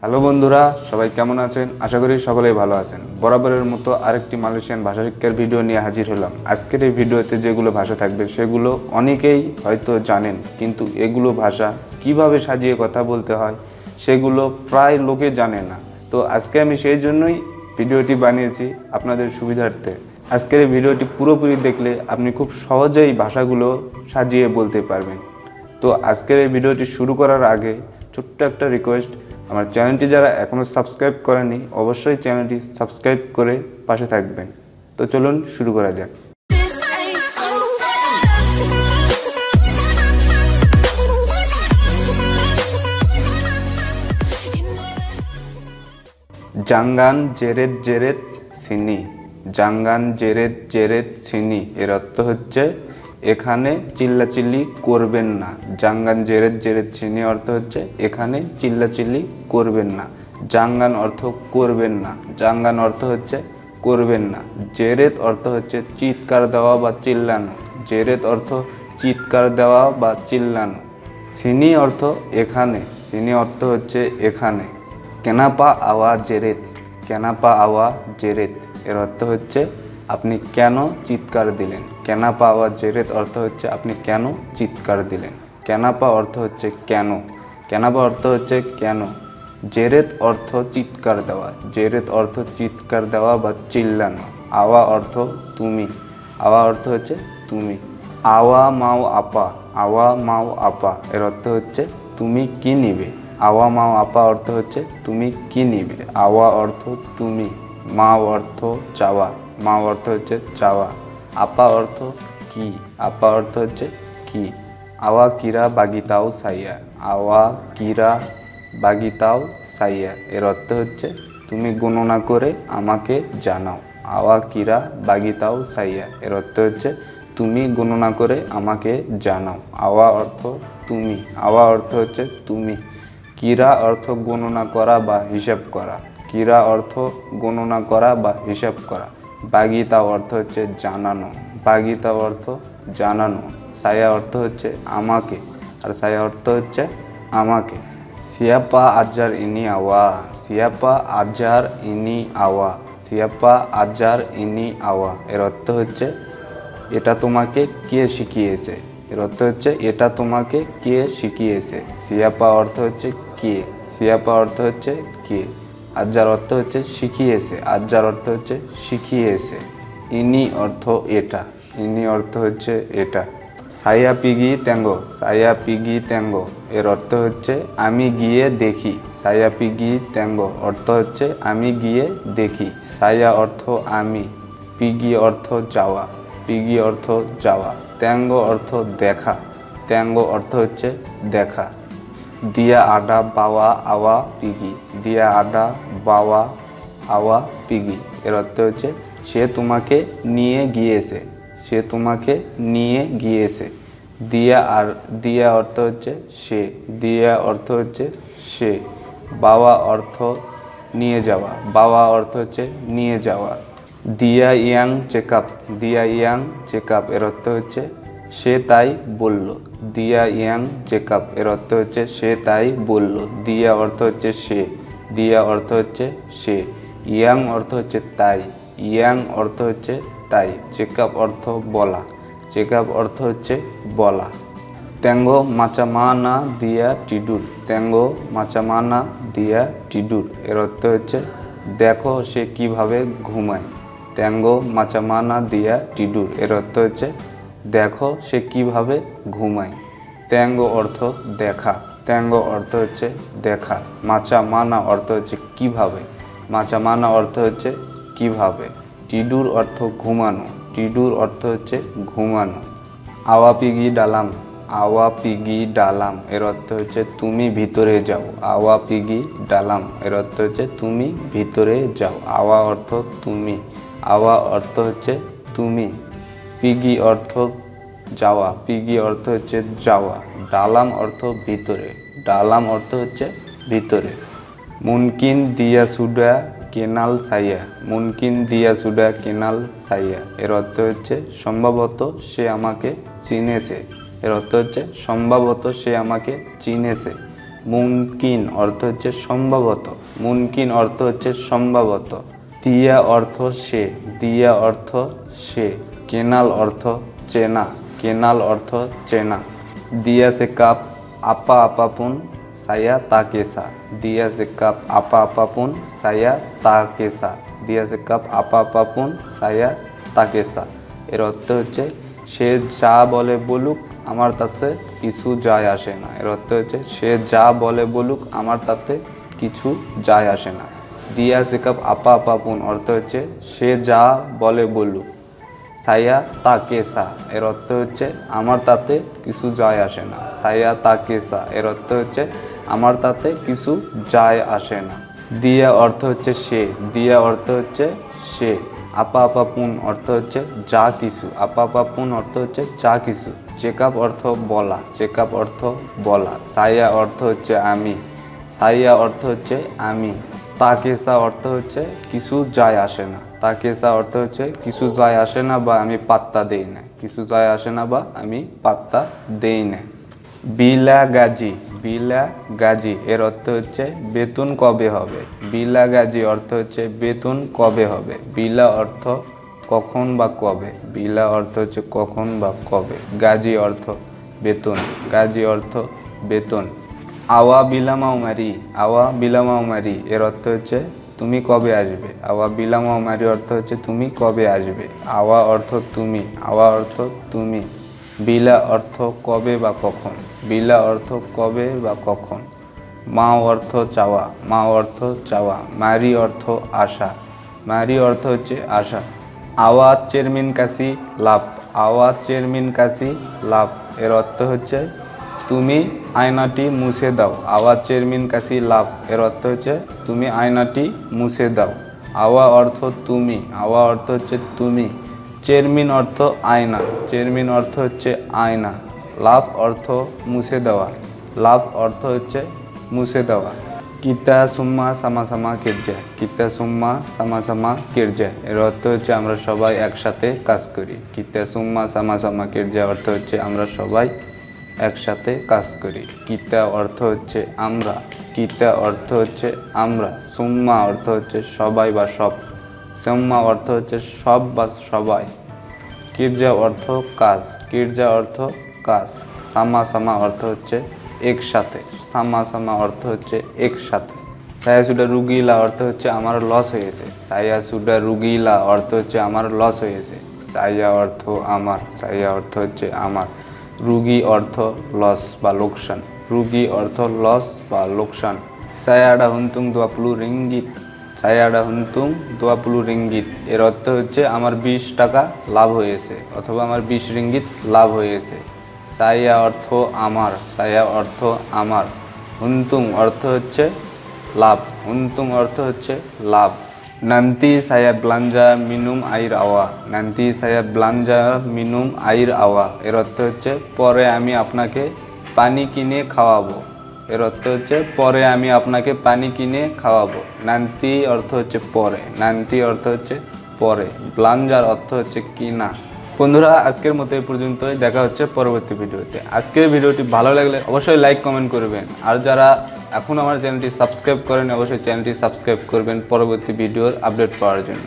Hello বন্ধুরা, সবাই কেমন আছেন? আশা করি সকলেই ভালো আছেন। বরাবরের মতো আরেকটি মালয়েশিয়ান ভাষা শিক্ষার ভিডিও নিয়ে হাজির হলাম। আজকের এই ভিডিওতে যেগুলো ভাষা থাকবে সেগুলো অনেকেই হয়তো জানেন, কিন্তু এগুলো ভাষা কিভাবে সাজিয়ে কথা বলতে হয় সেগুলো প্রায় লোকে জানে না। তো আজকে আমি সেই জন্যই ভিডিওটি বানিয়েছি আপনাদের সুবিধার্থে। আজকের এই ভিডিওটি পুরোপুরি দেখলে আপনি খুব সহজেই ভাষাগুলো সাজিয়ে বলতে পারবেন। তো আজকের এই ভিডিওটি শুরু করার আগে ছোট্ট একটা রিকোয়েস্ট, আমার চ্যানেলটি যারা এখনও সাবস্ক্রাইব করেনি অবশ্যই চ্যানেলটি সাবস্ক্রাইব করে পাশে থাকবেন। তো চলুন শুরু করা যাক। জাঙ্গান জেরেত জেরেত সিনি। জাঙ্গান জেরেত জেরেত সিনি এর অর্থ হচ্ছে এখানে চিল্লাচিল্লি করবেন না। জাঙ্গান জেরেত জেরেত সিনি অর্থ হচ্ছে এখানে চিল্লাচিল্লি করবেন না। জাঙ্গান অর্থ করবেন না, জাঙ্গান অর্থ হচ্ছে করবেন না। জেরেত অর্থ হচ্ছে চিৎকার দেওয়া বা চিল্লানো। জেরেত অর্থ চিৎকার দেওয়া বা চিল্লানো। সিনি অর্থ এখানে, সিনি অর্থ হচ্ছে এখানে। কেনাপা আওয়া জেরেত, কেনাপা আওয়া জেরেত এর অর্থ হচ্ছে আপনি কেন চিৎকার দিলেন। কেনাপা আওয়া জেরেত অর্থ হচ্ছে আপনি কেন চিৎকার দিলেন। কেনাপা অর্থ হচ্ছে কেন, কেনাপা অর্থ হচ্ছে কেন। জেরেত অর্থ চিৎকার দেওয়া, জেরেত অর্থ চিৎকার দেওয়া বা চিল্লানো। আওয়া অর্থ তুমি, আওয়া অর্থ হচ্ছে তুমি। আওয়া মাও আপা, আওয়া মাও আপা এর অর্থ হচ্ছে তুমি কি নিবে। আওয়া মাও আপা অর্থ হচ্ছে তুমি কি নিবে। আওয়া অর্থ তুমি, মাও অর্থ চাওয়া, মাও অর্থ হচ্ছে চাওয়া। আপা অর্থ কি, আপা অর্থ হচ্ছে কি। আওয়া কিরা বাগিতাও সাইয়া, আওয়া কিরা বাগিতাও সাইয়া এর অর্থ হচ্ছে তুমি গণনা করে আমাকে জানাও। আওয়া কিরা বাগিতাও সাইয়া এর অর্থ হচ্ছে তুমি গণনা করে আমাকে জানাও। আওয়া অর্থ তুমি, আওয়া অর্থ হচ্ছে তুমি। কিরা অর্থ গণনা করা বা হিসাব করা, কিরা অর্থ গণনা করা বা হিসাব করা। বাগিতা অর্থ হচ্ছে জানানো, বাগিতা অর্থ জানানো। সায়া অর্থ হচ্ছে আমাকে, আর সায়া অর্থ হচ্ছে আমাকে। সিয়াপা আজার ইনি আওয়া, সিয়াপা আজার ইনি আওয়া, সিয়াপা আজার ইনি আওয়া এর অর্থ হচ্ছে এটা তোমাকে কে শিখিয়েছে। এর অর্থ হচ্ছে এটা তোমাকে কে শিখিয়েছে। সিয়াপা অর্থ হচ্ছে কে, সিয়াপা অর্থ হচ্ছে কে। আজার অর্থ হচ্ছে শিখিয়েছে, আজার অর্থ হচ্ছে শিখিয়েছে। ইনি অর্থ এটা, ইনি অর্থ হচ্ছে এটা। সায়া পিগি ট্যাঙ্গো, সায়া পিগি ট্যাঙ্গো এর অর্থ হচ্ছে আমি গিয়ে দেখি। সায়া পিগি ট্যাঙ্গো অর্থ হচ্ছে আমি গিয়ে দেখি। সায়া অর্থ আমি, পিগি অর্থ যাওয়া, পিগি অর্থ যাওয়া। ট্যাঙ্গো অর্থ দেখা, ট্যাঙ্গো অর্থ হচ্ছে দেখা। দিয়া আডা বাওয়া আওয়া পিগি, দিয়া আডা বাওয়া আওয়া পিগি এর অর্থ হচ্ছে সে তোমাকে নিয়ে গিয়েছে, সে তোমাকে নিয়ে গিয়েছে। দিয়া আর দিয়া অর্থ হচ্ছে সে, দিয়া অর্থ হচ্ছে সে। বাওয়া অর্থ নিয়ে যাওয়া, বাওয়া অর্থ হচ্ছে নিয়ে যাওয়া। দিয়া ইয়াং চেকআপ, দিয়া ইয়াং চেকআপ এর অর্থ হচ্ছে সে তাই বলল। দিয়া ইয়াং চেকআপ এর অর্থ হচ্ছে সে তাই বলল। দিয়া অর্থ হচ্ছে সে, দিয়া অর্থ হচ্ছে সে। ইয়াং অর্থ হচ্ছে তাই, ইয়াং অর্থ হচ্ছে তাই। চেকআপ অর্থ বলা, চেকআপ অর্থ হচ্ছে বলা। ট্যাঙ্গো মাচামানা দিয়া টিডুর, ট্যাঙ্গো মাচামানা দিয়া টিডুর এর অর্থ হচ্ছে দেখো সে কিভাবে ঘুমায়। ট্যাঙ্গো মাচামানা দিয়া টিডুর এর অর্থ হচ্ছে দেখো সে কিভাবে ঘুমায়। ট্যাঙ্গো অর্থ দেখা, ট্যাঙ্গো অর্থ হচ্ছে দেখা। মাচা মানা অর্থ হচ্ছে কিভাবে, মাচা মানা অর্থ হচ্ছে কিভাবে। টিডুর অর্থ ঘুমানো, টিডুর অর্থ হচ্ছে ঘুমানো। আওয়া পিগি ডালাম, আওয়া পিগি ডালাম এর অর্থ হচ্ছে তুমি ভিতরে যাও। আওয়া পিগি ডালাম এর অর্থ হচ্ছে তুমি ভিতরে যাও। আওয়া অর্থ তুমি, আওয়া অর্থ হচ্ছে তুমি। পিগি অর্থ যাওয়া, পিগি অর্থ হচ্ছে যাওয়া। ডালাম অর্থ ভিতরে, ডালাম অর্থ হচ্ছে ভিতরে। মুনকিন দিয়া সুডা কেনাল সাইয়া, মুনকিন দিয়া সুডা কেনাল সাইয়া এর অর্থ হচ্ছে সম্ভবত সে আমাকে চিনেছে। এর অর্থ হচ্ছে সম্ভবত সে আমাকে চিনেছে। মুমকিন অর্থ হচ্ছে সম্ভবত, মুমকিন অর্থ হচ্ছে সম্ভবত। দিয়া অর্থ সে, দিয়া অর্থ সে। কেনাল অর্থ চেনা, কেনাল অর্থ চেনা। দিয়া সে কাপ আপা আপাপুন saya tak kisah, dia sikap apa-apapun saya tak kisah, dia sikap apa-apapun saya tak kisah। এর অর্থ হচ্ছে সে যা বলে বলুক আমার তাতে কিছু যায় আসে না। এর অর্থ হচ্ছে সে যা বলে বলুক আমার তাতে কিছু যায় আসে না। দিয়া sikap apa-apapun অর্থ হচ্ছে সে যা বলে বলুক। saya tak kisah এর অর্থ হচ্ছে আমার তাতে কিছু যায় আসে না। saya tak kisah এর অর্থ হচ্ছে আমার তাতে কিছু যায় আসে না। দিয়া অর্থ হচ্ছে সে, দিয়া অর্থ হচ্ছে সে। আপা আপাপুন অর্থ হচ্ছে যা কিছু, আপা আপাপুন অর্থ হচ্ছে যা কিছু। চেকআপ অর্থ বলা, চেকআপ অর্থ বলা। সাইয়া অর্থ হচ্ছে আমি, সাইয়া অর্থ হচ্ছে আমি। তাকেসা অর্থ হচ্ছে কিছু যায় আসে না, তাকেসা অর্থ হচ্ছে কিছু যায় আসে না বা আমি পাত্তা দেই না, কিছু যায় আসে না বা আমি পাত্তা দেই না। বিলা গাজি, বিলা গাজি এর অর্থ হচ্ছে বেতন কবে হবে। বিলা গাজি অর্থ হচ্ছে বেতন কবে হবে। বিলা অর্থ কখন বা কবে, বিলা অর্থ হচ্ছে কখন বা কবে। গাজি অর্থ বেতন, গাজি অর্থ বেতন। আওয়া বিলামাও মারি, আওয়া বিলামাও মারি এর অর্থ হচ্ছে তুমি কবে আসবে। আওয়া বিলামাও মারি অর্থ হচ্ছে তুমি কবে আসবে। আওয়া অর্থ তুমি, আওয়া অর্থ তুমি। বিলা অর্থ কবে বা কখন, বিলা অর্থ কবে বা কখন। মাও অর্থ চাওয়া, মাও অর্থ চাওয়া। মারি অর্থ আশা, মারি অর্থ হচ্ছে আশা। আওয়াজ চেরমিন কাশি লাভ, আওয়াজ চেরমিন কাশি লাভ এর অর্থ হচ্ছে তুমি আয়নাটি মুছে দাও। আওয়াজ চেরমিন কাশি লাভ এর অর্থ হচ্ছে তুমি আয়নাটি মুছে দাও। আওয়া অর্থ তুমি, আওয়া অর্থ হচ্ছে তুমি। চেরমিন অর্থ আয়না, চেরমিন অর্থ হচ্ছে আয়না। লাভ অর্থ মুছে দেওয়া, লাভ অর্থ হচ্ছে মুছে দেওয়া। কিতা সুম্মা সামা সামা কিরজা, কিতা সুম্মা সামা সামা কিরজা এর অর্থ হচ্ছে আমরা সবাই একসাথে কাজ করি। কিতা সুম্মা সামা সামা কিরজা অর্থ হচ্ছে আমরা সবাই একসাথে কাজ করি। কিতা অর্থ হচ্ছে আমরা, কিতা অর্থ হচ্ছে আমরা। সুম্মা অর্থ হচ্ছে সবাই বা সব, সুম্মা অর্থ হচ্ছে সব বা সবাই। কিরজা অর্থ কাজ, কিরজা অর্থ কাজ। সামা সামা অর্থ হচ্ছে একসাথে, সামা সামা অর্থ হচ্ছে একসাথে। সায়া সুডা রুগিলা অর্থ হচ্ছে আমার লস হয়েছে, সায়া সুডা রুগিলা অর্থ হচ্ছে আমার লস হয়েছে। সায়া অর্থ আমার, সায়া অর্থ হচ্ছে আমার। রুগী অর্থ লস বা লোকসান, রুগী অর্থ লস বা লোকসান। সায়াডা হুন্তুং 20 রিঙ্গিত, সায়াডা হুন্তুং 20 রিঙ্গিত এর অর্থ হচ্ছে আমার 20 টাকা লাভ হয়েছে অথবা আমার 20 রিঙ্গিত লাভ হয়েছে। সায়া অর্থ আমার, সায়া অর্থ আমার। হুন্তুং অর্থ হচ্ছে লাভ, হুন্তুং অর্থ হচ্ছে লাভ। নান্তি সায়া ব্লাঞ্জা মিনুম আইর আওয়া, নান্তি সায়া ব্লাঞ্জা মিনুম আইর আওয়া এর অর্থ হচ্ছে পরে আমি আপনাকে পানি কিনে খাওয়াবো। এর অর্থ হচ্ছে পরে আমি আপনাকে পানি কিনে খাওয়াবো। নান্তি অর্থ হচ্ছে পরে, নান্তি অর্থ হচ্ছে পরে। ব্লাঞ্জার অর্থ হচ্ছে কিনা। বন্ধুরা আজকের মতো এই পর্যন্তই, দেখা হচ্ছে পরবর্তী ভিডিওতে। আজকের ভিডিওটি ভালো লাগলে অবশ্যই লাইক কমেন্ট করবেন, আর যারা এখন আমার চ্যানেলটি সাবস্ক্রাইব করেন অবশ্যই চ্যানেলটি সাবস্ক্রাইব করবেন পরবর্তী ভিডিওর আপডেট পাওয়ার জন্য।